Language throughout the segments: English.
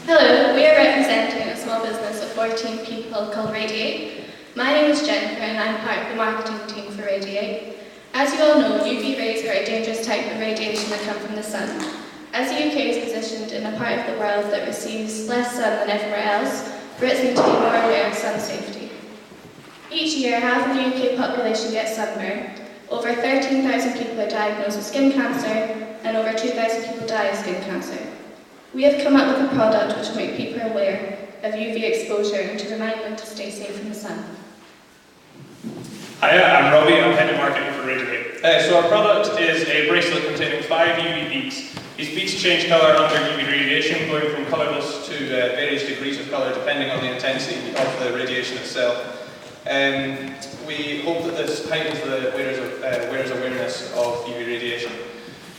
Hello, we are representing a small business of 14 people called Radiate. My name is Jennifer and I'm part of the marketing team for Radiate. As you all know, UV rays are a dangerous type of radiation that come from the sun. As the UK is positioned in a part of the world that receives less sun than everywhere else, Brits need to be more aware of sun safety. Each year, half of the UK population gets sunburn. Over 13,000 people are diagnosed with skin cancer and over 2,000 people die of skin cancer. We have come up with a product which will make people aware of UV exposure and to remind them to stay safe from the sun. Hi, I'm Robbie, I'm head of marketing for Radiate. So our product is a bracelet containing 5 UV beads. These beads change colour under UV radiation, going from colourless to various degrees of colour depending on the intensity of the radiation itself. We hope that this heightens the wearer's awareness of UV radiation.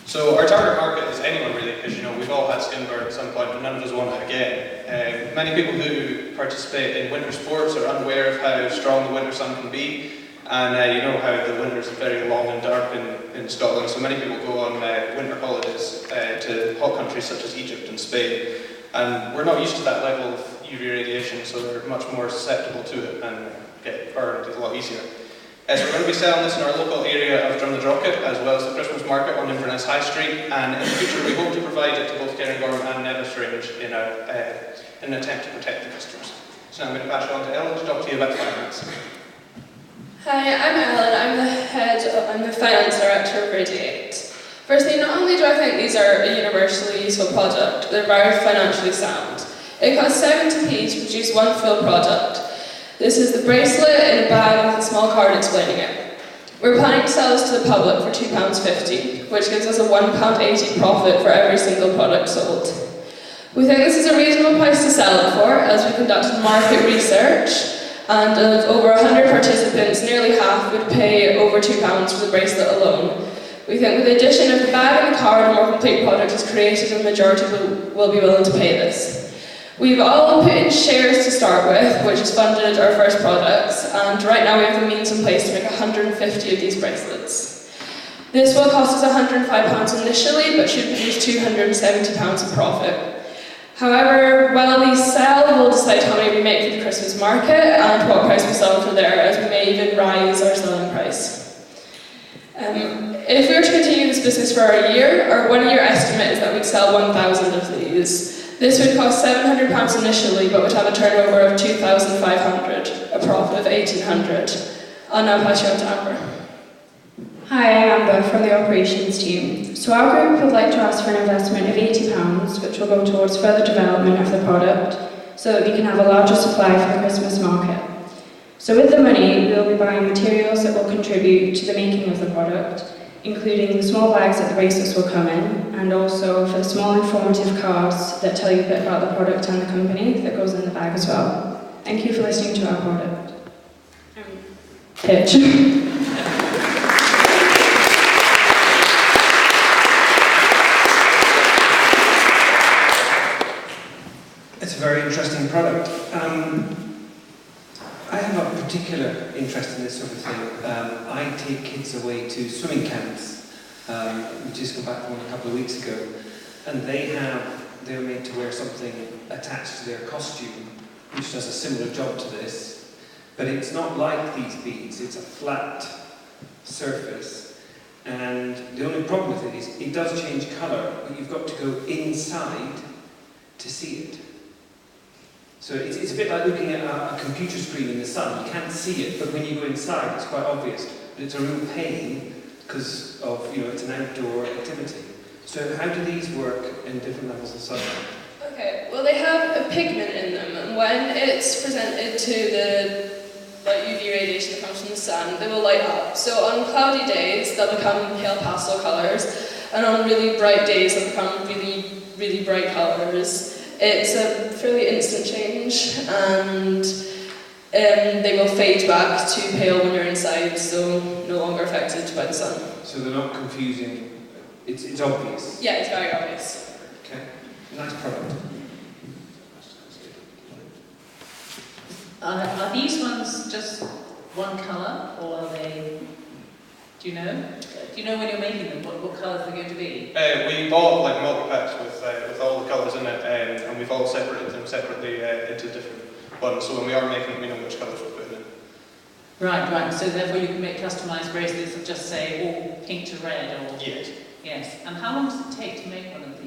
So our target market is anyone really, because we've all had skin burn at some point and none of us want it again. Many people who participate in winter sports are unaware of how strong the winter sun can be, and you know how the winters are very long and dark in Scotland, so many people go on winter holidays to hot countries such as Egypt and Spain, and we're not used to that level of UV radiation, so they're much more susceptible to it and get burned a lot easier. So we're going to be selling this in our local area of Drumnadrochit as well as the Christmas market on Inverness High Street, and in the future we hope to provide it to both Cairngorm and Nevis Range in an attempt to protect the customers. So now I'm going to pass you on to Ellen to talk to you about finance. Hi, I'm Ellen. I'm the finance director of Radiate. Firstly, not only do I think these are a universally useful product, they're very financially sound. It costs 70p to produce one full product. This is the bracelet in a bag with a small card explaining it. We're planning to sell this to the public for £2.50, which gives us a £1.80 profit for every single product sold. We think this is a reasonable price to sell it for, as we conducted market research, and of over 100 participants, nearly half would pay over £2 for the bracelet alone. We think with the addition of the bag and the card, a more complete product is created and the majority will be willing to pay this. We've all put in shares to start with, which has funded our first products, and right now we have the means in place to make 150 of these bracelets. This will cost us £105 initially, but should produce £270 of profit. However, while these sell, we'll decide how many we make for the Christmas market and what price we sell for there, as we may even rise our selling price. If we were to continue this business for a year, our 1 year estimate is that we'd sell 1,000 of these. This would cost £700 initially, but would have a turnover of £2,500, a profit of £1,800. I'll now pass you on to Amber. Hi, I'm Amber from the operations team. So our group would like to ask for an investment of £80, which will go towards further development of the product, so that we can have a larger supply for the Christmas market. So with the money, we will be buying materials that will contribute to the making of the product, including the small bags that the bracelets will come in, and also for the small informative cards that tell you a bit about the product and the company that goes in the bag as well. Thank you for listening to our product. Pitch. It's a very interesting product. I have a particular interest in this sort of thing. I take kids away to swimming camps. We just got back from one a couple of weeks ago, and they're made to wear something attached to their costume, which does a similar job to this, but it's not like these beads. It's a flat surface, and the only problem with it is it does change colour, but you've got to go inside to see it. So it's a bit like looking at a computer screen in the sun. You can't see it, but when you go inside, it's quite obvious. But it's a real pain because of, it's an outdoor activity. So how do these work in different levels of sunlight? Okay, well they have a pigment in them, and when it's presented to the UV radiation that comes from the sun, they will light up. So on cloudy days, they'll become pale pastel colours, and on really bright days, they'll become really, really bright colours. It's a fairly instant change, and they will fade back to pale when you're inside, so no longer affected by the sun. So they're not confusing, it's obvious? Yeah, it's very obvious. Okay, nice product. Are these ones just one colour, or are they, do you know? Do you know when you're making them, what colours they're going to be? We bought multi-packs with all the colours in it. and we've all separated them separately into different ones. So when we are making them, we know which colours we're putting in. Right. So therefore you can make customised bracelets that just say all pink to red or... Yes. Yes. And how long does it take to make one of these?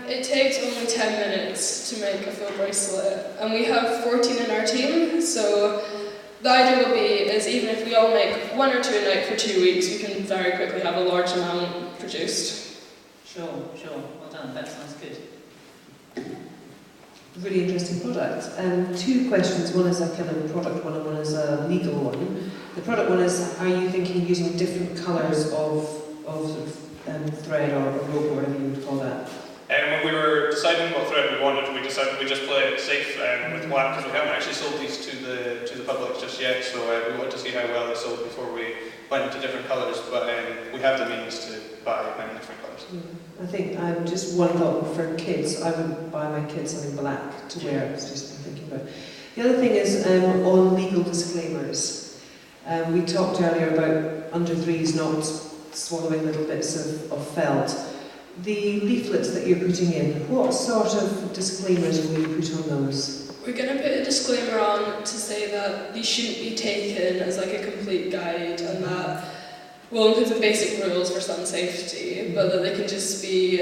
It takes only 10 minutes to make a full bracelet, and we have 14 in our team, so the idea will be is even if we all make 1 or 2 a night for 2 weeks, we can very quickly have a large amount produced. Sure. Well done. That sounds good. Really interesting product. 2 questions. One is a kind of product one and one is a legal one. The product one is, are you thinking using different colours of sort of thread or rope or whatever you would call that? And when we were deciding what thread we wanted, we decided we just play it safe with black, because we haven't actually sold these to the public just yet, so we wanted to see how well they sold before we went into different colours, but we have the means to buy many different colours. I think just one thought for kids, I wouldn't buy my kids something black to wear, it's just thinking about it. The other thing is on legal disclaimers. We talked earlier about under 3s not swallowing little bits of felt. The leaflets that you're putting in, what sort of disclaimers will you put on those? We're going to put a disclaimer on to say that these shouldn't be taken as like a complete guide, and that will include the basic rules for sun safety, but that they can just be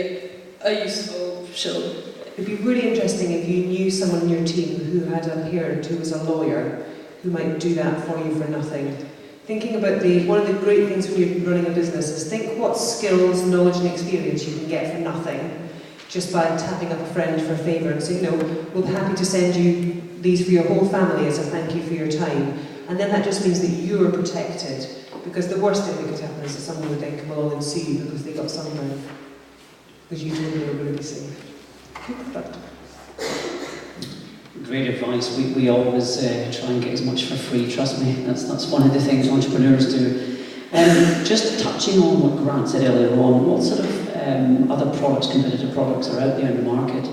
a useful show. It'd be really interesting if you knew someone in your team who had a parent who was a lawyer who might do that for you for nothing. Thinking about one of the great things when you're running a business is think what skills, knowledge and experience you can get for nothing just by tapping up a friend for a favour and saying, we'll be happy to send you these for your whole family as a thank you for your time. And then that just means that you're protected, because the worst thing that could happen is that someone would then come along and sue you because they got sunburn, because you told them they were going to be safe. Good product. Great advice. We always try and get as much for free, trust me. That's one of the things entrepreneurs do. Just touching on what Grant said earlier on, what sort of other products, competitive products are out there in the market?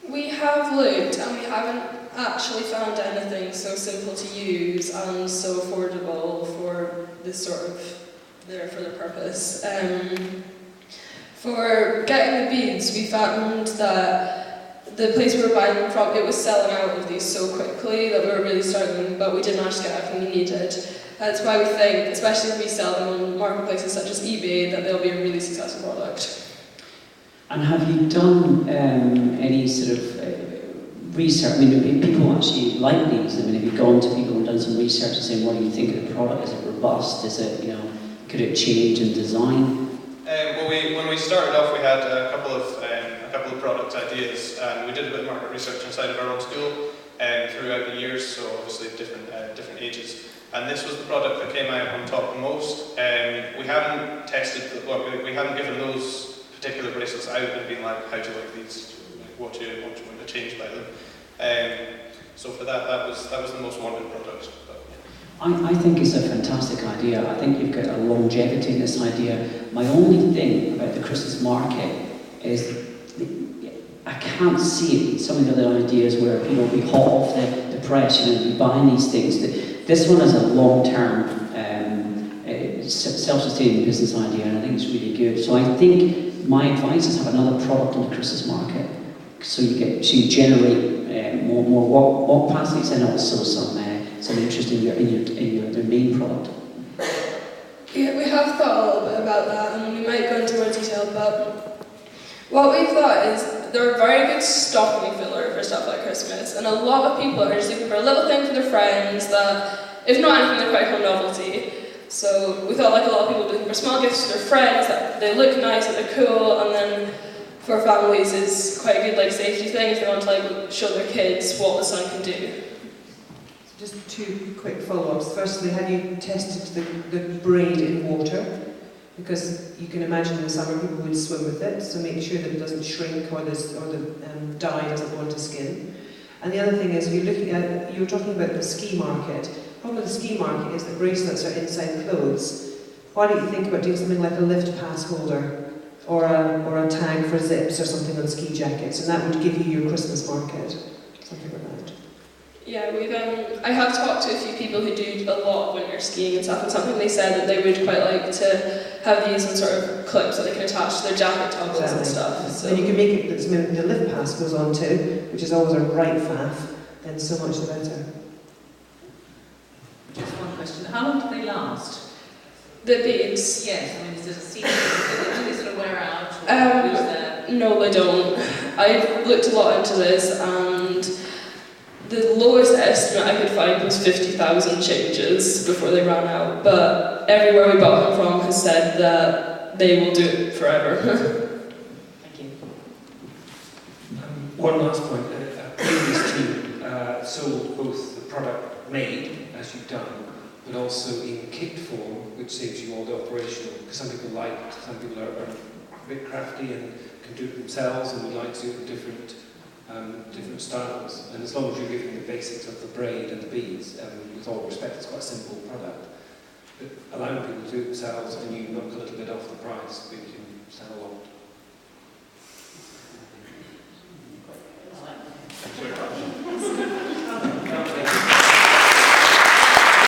We have looked and we haven't actually found anything so simple to use and so affordable for this sort of there for the purpose. For getting the beads, we found that the place we were buying them from, it was selling out of these so quickly that we were really struggling, but we did manage to get everything we needed. That's why we think, especially if we sell them on marketplaces such as eBay, that they'll be a really successful product. And have you done any sort of research? I mean, people actually like these. I mean, have you gone to people and done some research and saying, what do you think of the product? Is it robust? Is it, could it change in design? Well, when we started off, we had a couple of product ideas, and we did a bit of market research inside of our own school throughout the years, so obviously different ages. And this was the product that came out on top most. We haven't tested, we haven't given those particular bracelets out and been like, how do you like these? What do you want to change about them? So for that was the most wanted product. I think it's a fantastic idea. I think you've got a longevity in this idea. My only thing about the Christmas market is I can't see it. Some of the other ideas where people will be hot off the press, be buying these things. This one is a long-term, self-sustaining business idea, and I think it's really good. So I think my advice is have another product on the Christmas market, so you generate more walk past these, and also some interest in your main product. Yeah, we have thought a little bit about that, and we might go into more detail, but what we've thought is they're a very good stocking filler for stuff like Christmas, and a lot of people are just looking for a little thing for their friends that, if not anything, they're quite a novelty. So we thought like a lot of people are looking for small gifts for their friends, that they look nice, that they're cool, and then for families is quite a good safety thing if they want to show their kids what the sun can do. Just 2 quick follow-ups. Firstly, have you tested the braid in water? Because you can imagine in the summer people would swim with it, so make sure that it doesn't shrink or the dye doesn't go into skin. And the other thing is, you were talking about the ski market. The problem with the ski market is that bracelets are inside clothes. Why don't you think about doing something like a lift pass holder or a tag for zips or something on ski jackets, and that would give you your Christmas market, something like that. Yeah, I have talked to a few people who do a lot of winter skiing and stuff, and something they said that they would quite like to have these in sort of clips that they can attach to their jacket toggles and Exactly. stuff. So. And you can make it that the lift pass goes on to, which is always a right faff, then so much the better. Just one question. How long do they last? The beads. Yes, I mean, is it a season? Do they sort of wear out or lose their... No, they don't. I've looked a lot into this, and the lowest estimate I could find was 50,000 changes before they ran out, but everywhere we bought them from has said that they will do it forever. Thank you. One last point. A previous team sold both the product made, as you've done, but also in kit form, which saves you all the operational, because some people some people are a bit crafty and can do it themselves and would like to do it in different styles. And as long as you're giving the basics of the braid and the beads, with all respect, it's quite a simple product. But allowing people to do it themselves and you knock a little bit off the price, but you can sell a lot. All right.